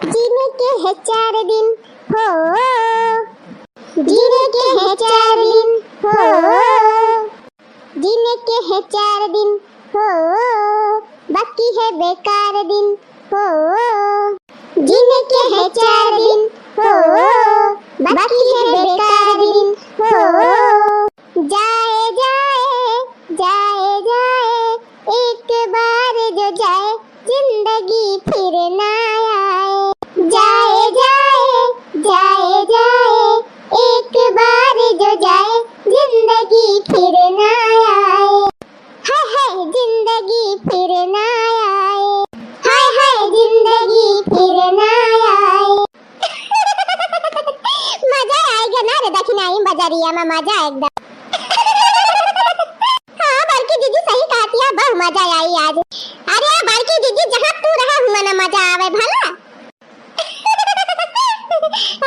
जीने के है 4 दिन हो, जीने के है 4 दिन हो, जीने के है 4 दिन हो, बाकी है बेकार दिन हो, जीने के है 4 दिन हो, बाकी है बेकार दिन हो। जाए जाए जाए जाए एक बार जो जाए जिंदगी फिर ना आए। जाए जाए जाए जाए एक बार जो जाए जिंदगी फिर ना आए। हाय हाय जिंदगी फिर ना आए, हाय हाय जिंदगी फिर ना आए। मजा आएगा ना रे दक्षिणाई बजारिया में, मजा एकदम। हाँ बड़की दीदी सही कहती है, बहुत मजा आई आज। अरे बड़की दीदी जहाँ तू रहा हुआ ना मजा आवे भला।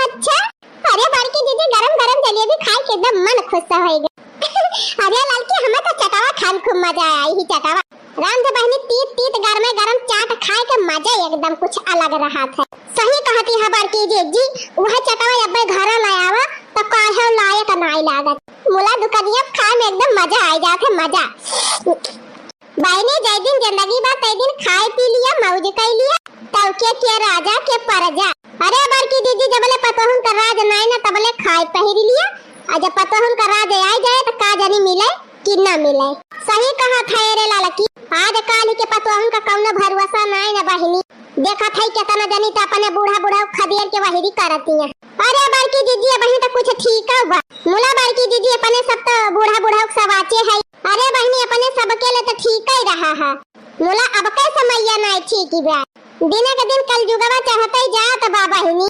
अच्छा अरे बड़की दीदी गरम गरम जलेबी खाए के एकदम मन खुश हो गया। अरे लड़की हमें तो चटावा खान खूब मजा आई ही चटावा। राम से बहनी तीत तीत गरम चाट खाए के मजा एकदम कुछ अलग रहा था। सही कहती है बड़की दीदी, वह चटावा अब्बे घर लायावा तो काहे लायक नहीं लागत। मुला दुकानिया खाए में एकदम मजा आ जाते मजा। बाइने जय दिन जिंदगी बा तय दिन खाए पी लिया मौज कर लिया, तब के राजा के परजा। अरे बड़की दीदी जबले पतोहन का राज नहीं ना तबले खाए पहिर लिया, और जब पतोहन का राज आ जाए तो का जानी मिले कि ना मिले। सही कहा था रे लड़की, आज काल के पतोहन का कौनो भरोसा नहीं ना बहनी। देखा था कितना जानी तो अपने बूढ़ा बूढ़ा खदेर के वही करती है। अरे बड़की दीदी बहनी तो कुछ ठीक है बा मुला बड़की दीदी अपने सब तो बूढ़ा बूढ़ा सब आचे है। अरे बहनी अपने सब के लिए तो ठीक ही रहा है मुला, अब कैसे समैया नहीं ठीक ही बा। दिन के दिन कल जुगवा चाहते ही जा तो बाबा ही।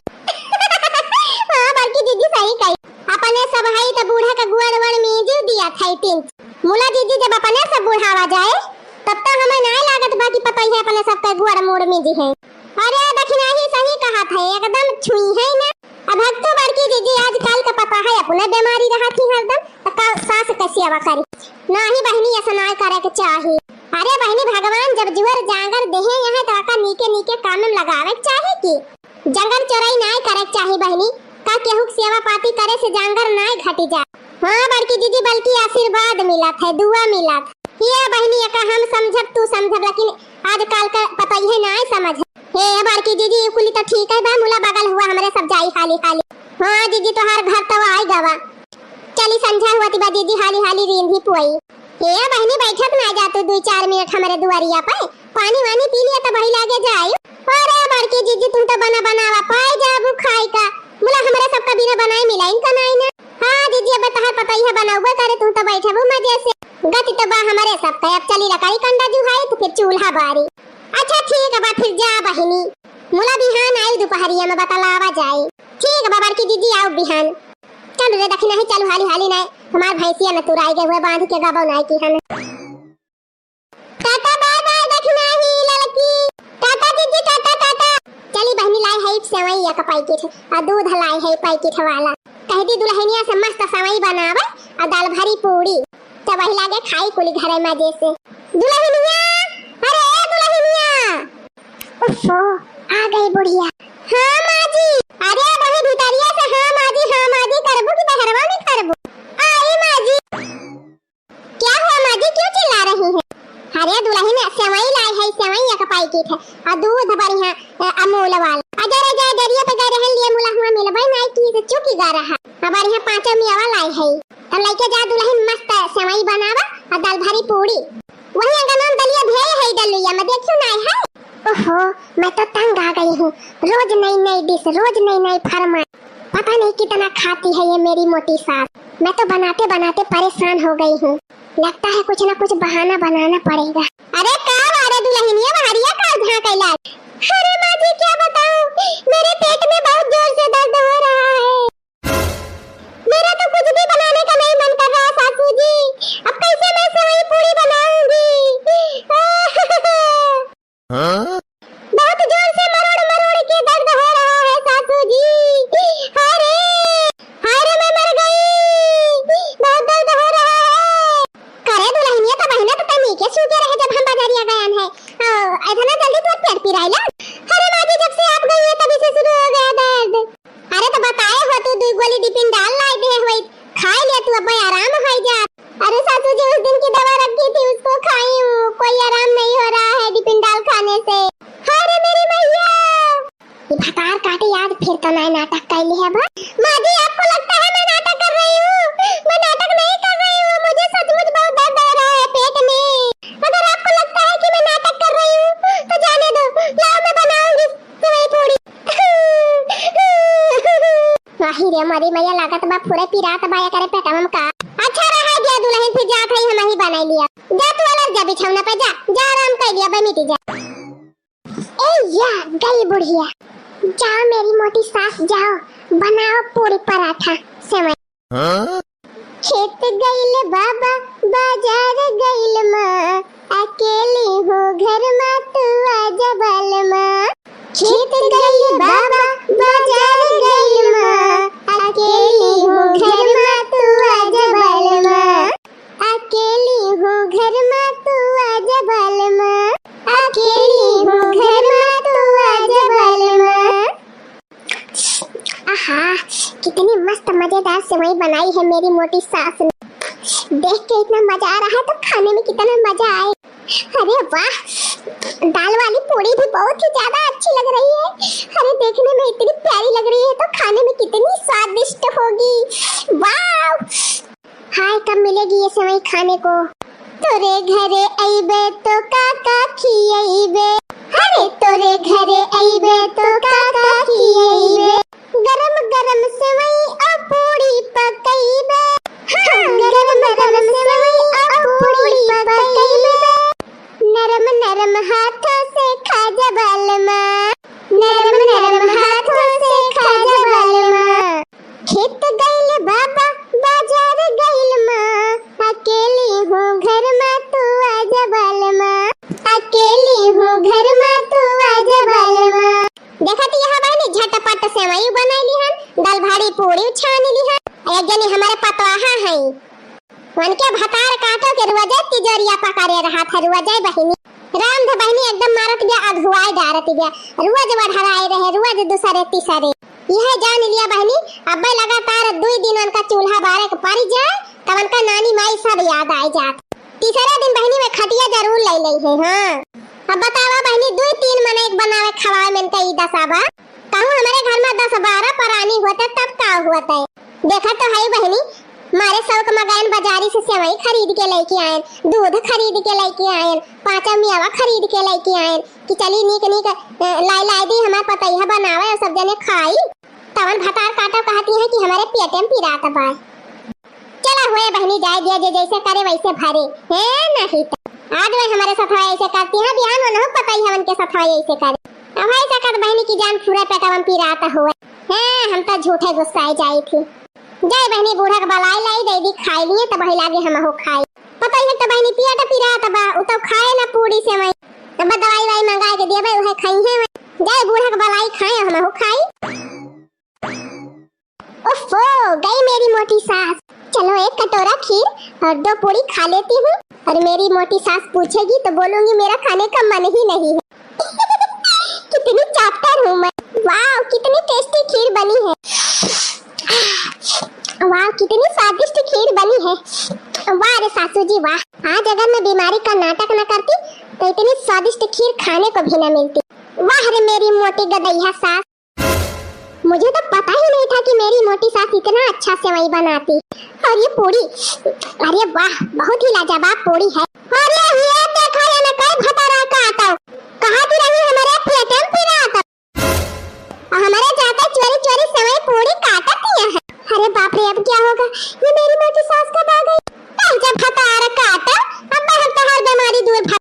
हाँ बड़की दीदी सही कही, अपने सब है तो बूढ़ा का गुड़ वड़ मीज दिया था तीन। मुला दीदी जब अपने सब बूढ़ावा जाए तब तो हमें नहीं लागत बाकी पता ही है अपने सब का गुड़ मोड़ मीज है। अरे दक्षिणा ही सही कहा था एकदम छुई है ना। अब तो बड़की दीदी आजकल का पता है अपने बीमारी रहा थी हरदम तो सास कैसी आवा करी ना ही बहनी ऐसा ना करे के चाहिए। अरे बहनी भगवान जब जुअर जांगर देहे यहाँ तो आका नीके नीके काम में लगावे चाहिए कि जंगल चोराई नहीं करे चाहिए बहनी, का केहू सेवा पाती करे से जांगर नहीं घटी जा। हाँ बड़की दीदी बल्कि आशीर्वाद मिला था, दुआ मिला था। ये बहनी का हम समझब तू समझब लेकिन आजकल का पता ही नहीं समझ। हे बड़की दीदी कुली तो ठीक है बा मुला बगल हुआ हमरे सब जाई हाली हाली। हाँ दीदी तो हर घर तो आई गवा चली संझा हुआ तिबा दीदी हाली हाली रींधी पुई। हे बहनी बैठक ना जा तू 2-4 मिनट हमारे दुआरिया पे पानी वानी पी लिया तो बही लागे जाए। अरे बड़की दीदी तुम तो बना बनावा पाए जाबू खाई का मुला हमारे सब का बिना बनाए मिलाई का नहीं ना। हाँ दीदी अब तहर पता ही है बनाऊबा करे तुम तो बैठबू मजे से गति तो बा हमारे सब का। अब चली लकड़ी कंडा जुहाई तो फिर चूल्हा बारी। अच्छा ठीक है बा फिर जा बहनी मुला बिहान आई दोपहरिया में बतलावा जाए। ठीक है बड़की दीदी आओ बिहान। चल रे दक्षिणा ही चल हाली हाली नहीं हमार भैंसिया न तुराई गए हुए बांध के गबो नहीं की हम। टाटा बाय बाय दक्षिणा ही लड़की, टाटा दीदी टाटा टाटा। चली बहनी लाई है सेवई का पैकेट और दूध लाई है पैकेट वाला। कह दी दुल्हनिया से मस्त सेवई बनावे और दाल भरी पूरी तो वही लागे खाई कुली घरे मजे से। दुल्हनिया अरे दुल्हनिया उफ़ो आ गई बुढ़िया। हाँ माँ जी। अरे वही भितरिया से हाँ माँ जी करबू की बहरवा में करबू। आई माँ जी। क्या हुआ माँ जी क्यों चिल्ला रही है? अरे दुल्हन सेवई लाई है सेवई का पैकेट है और दूध बढ़िया अमूल वाला। अजय अजय दरिया पे गए रहन लिए मुला हुआ मिलबई नहीं की तो चुकी गा रहा अब बढ़िया 5 मियावा लाई है तब लेके जा दुल्हन मस्त सेवई बनावा और दाल भरी पूरी वही अंगनाम दलिया भेल है दलिया में देखियो नहीं है। ओहो मैं तो तंग आ गई हूँ, रोज नई नई डिश रोज नई नई फरमाइश, पता नहीं कितना खाती है ये मेरी मोटी सास। मैं तो बनाते बनाते परेशान हो गई हूँ, लगता है कुछ ना कुछ बहाना बनाना पड़ेगा। अरे कब अरे दुल्हनिया बहरिया कब झांक कैला? अरे माँ जी क्या बताऊँ मेरे पेट में बहुत जोर से दर्द हो रहा है। मेरा तो कुछ भी बनाने का नहीं मन कर रहा सासू जी, अब कैसे मैं सेवई पूरी बनाऊंगी? बहुत जोर से मरोड़ मरोड़ के दर्द हो रहा है सासू जी। अरे अरे मैं मर गई, बहुत दर्द हो रहा है। करे दुल्हनिया तो बहना तो तमी के सूते रहे जब हम बाजारिया गए हैं। इतना जल्दी तो पेट पिराइला। अरे माँ जी जब से ये भकार काटे याद फिर तो नया नाटक कर ली है। माँ जी आपको लगता है मैं नाटक कर रही हूँ? मैं नाटक नहीं कर रही हूँ, मुझे सचमुच बहुत दर्द हो रहा है पेट में। अगर आपको लगता है कि मैं नाटक कर रही हूँ तो जाने दो, लाओ मैं बनाऊंगी सेवई पूरी। वाही रे हमारी मैया लागत बा पूरे पिरात बाया करे पेटम का। अच्छा रहा गया दुल्हन फिर जात है हम ही बनाई लिया। जा तू अलग जा बिछौना पे जा आराम कर लिया बा मिटी जा। ए या गई बुढ़िया, जाओ मेरी मोटी सास जाओ बनाओ पूरी पराठा सेवई। खेत गइल बाबा बाजार गइल माँ, अकेली हूँ घर में तू आजा बालमा। खेत गइल बाबा बाजार गइल माँ, अकेली हूँ घर में तू आजा बालमा। अकेली हूँ घर में तू आजा बालमा, अकेली हूँ घर में तू आजा बालमा। आहा कितनी मस्त मजेदार सेवई बनाई है मेरी मोटी सास ने। देख के इतना मजा आ रहा है तो खाने में कितना मजा आए। अरे वाह, दाल वाली पूरी भी बहुत ही ज्यादा अच्छी लग रही है। अरे देखने में इतनी प्यारी लग रही है तो खाने में कितनी स्वादिष्ट होगी। वाह, हाय कब मिलेगी ये सेवई खाने को? तोरे घरे आइबे तो काका खियाइबे, अरे तोरे घरे आइबे तो काका खियाइबे। गरम गरम सेवई और पूरी पकाइबे, गरम गरम सेवई और पूरी पकाइबे। नरम नरम हाथों से खा जा बालमा, नरम नरम हाथों से खा जा बालमा। खेत गइल बाबा बाजार गइल माँ, अकेली हूँ घर में तू आजा बालमा, अकेली हूँ घर में तू आजा बालमा। देखा तो यहाँ बहनी झटपट सेवई बनाई ली हन, दाल भाड़ी पूरी छानी ली हन। एक जनी हमारे पतवाहा है उनके भतार काटो के रुआ जाए तिजोरिया पकारे रहा था। रुआ जाए बहनी राम ध बहनी एकदम मारत गया अगुवाई डारत गया। रुआ जो बढ़ाए रहे रुआ जो दूसरे तीसरे यह जान लिया बहनी। अब लगातार 2 दिन उनका चूल्हा बारे के पड़ जाए तब उनका नानी माई सब याद आ जात। तीसरे दिन बहनी में खटिया जरूर ले ली है। हाँ अब बतावा बहनी 2-3 मने एक बनावे खवाए में कई दसाबा कहूँ हमारे घर में 10-12 प्राणी होते तब का होता है। देखा तो है बहनी मारे सब मगन बाजारी से सेवई खरीद के लेके आए, दूध खरीद के लेके आए, 5 मेवा खरीद के लेके आए कि चली नीक नीक लाई दी हमारे पतैया बनावे और सब जने खाई। तवन भतार काटा कहती है कि हमारे पेट में पीरात बा। चला हुए बहनी जाए दिया जे जैसे करे वैसे भरे है नहीं तो आज वे हमारे सफाई ऐसे करती है बिहान में न पता ही है उनके सफाई ऐसे करे। अब ऐसा कर बहनी की जान पूरा पेट में पीरात हुए है। हम तो झूठे गुस्साए जाई थी। जय बहनी बूढ़ा के बलाई लाई दे दी खाई लिए तब ही लागे हम हो खाई। पता ही है तो बहनी पिया तो पीरा तब उ तो खाए ना पूरी से मैं तब दवाई वाई मंगा के देबे उहे खाई है। जय बूढ़ा के बलाई खाए हम हो खाई। ओफो गई मेरी मोटी सास। चलो 1 कटोरा खीर और 2 पूरी खा लेती हूँ और मेरी मोटी सास पूछेगी तो बोलूंगी मेरा खाने का मन ही नहीं है। कितनी चाप्टर हूँ मैं। वाह कितनी टेस्टी खीर बनी है। वाह कितनी स्वादिष्ट खीर बनी है। वाह रे सासू जी वाह, आज अगर मैं बीमारी का नाटक न करती तो इतनी स्वादिष्ट खीर खाने को भी न मिलती। वाह रे मेरी मोटी गदैया सास, मुझे तो पता ही नहीं था कि मेरी मोटी सास इतना अच्छा सेवई बनाती। और ये पूरी, अरे वाह बहुत ही लाजवाब पूरी है। अरे ये देखो ये न कई भतारा का आता कहाँ की रही हमारे पेट में पीरात हमारे जाते चोरी चोरी सेवई पूरी काटती है। अरे बाप रे अब क्या होगा, ये मेरी मोटी सास का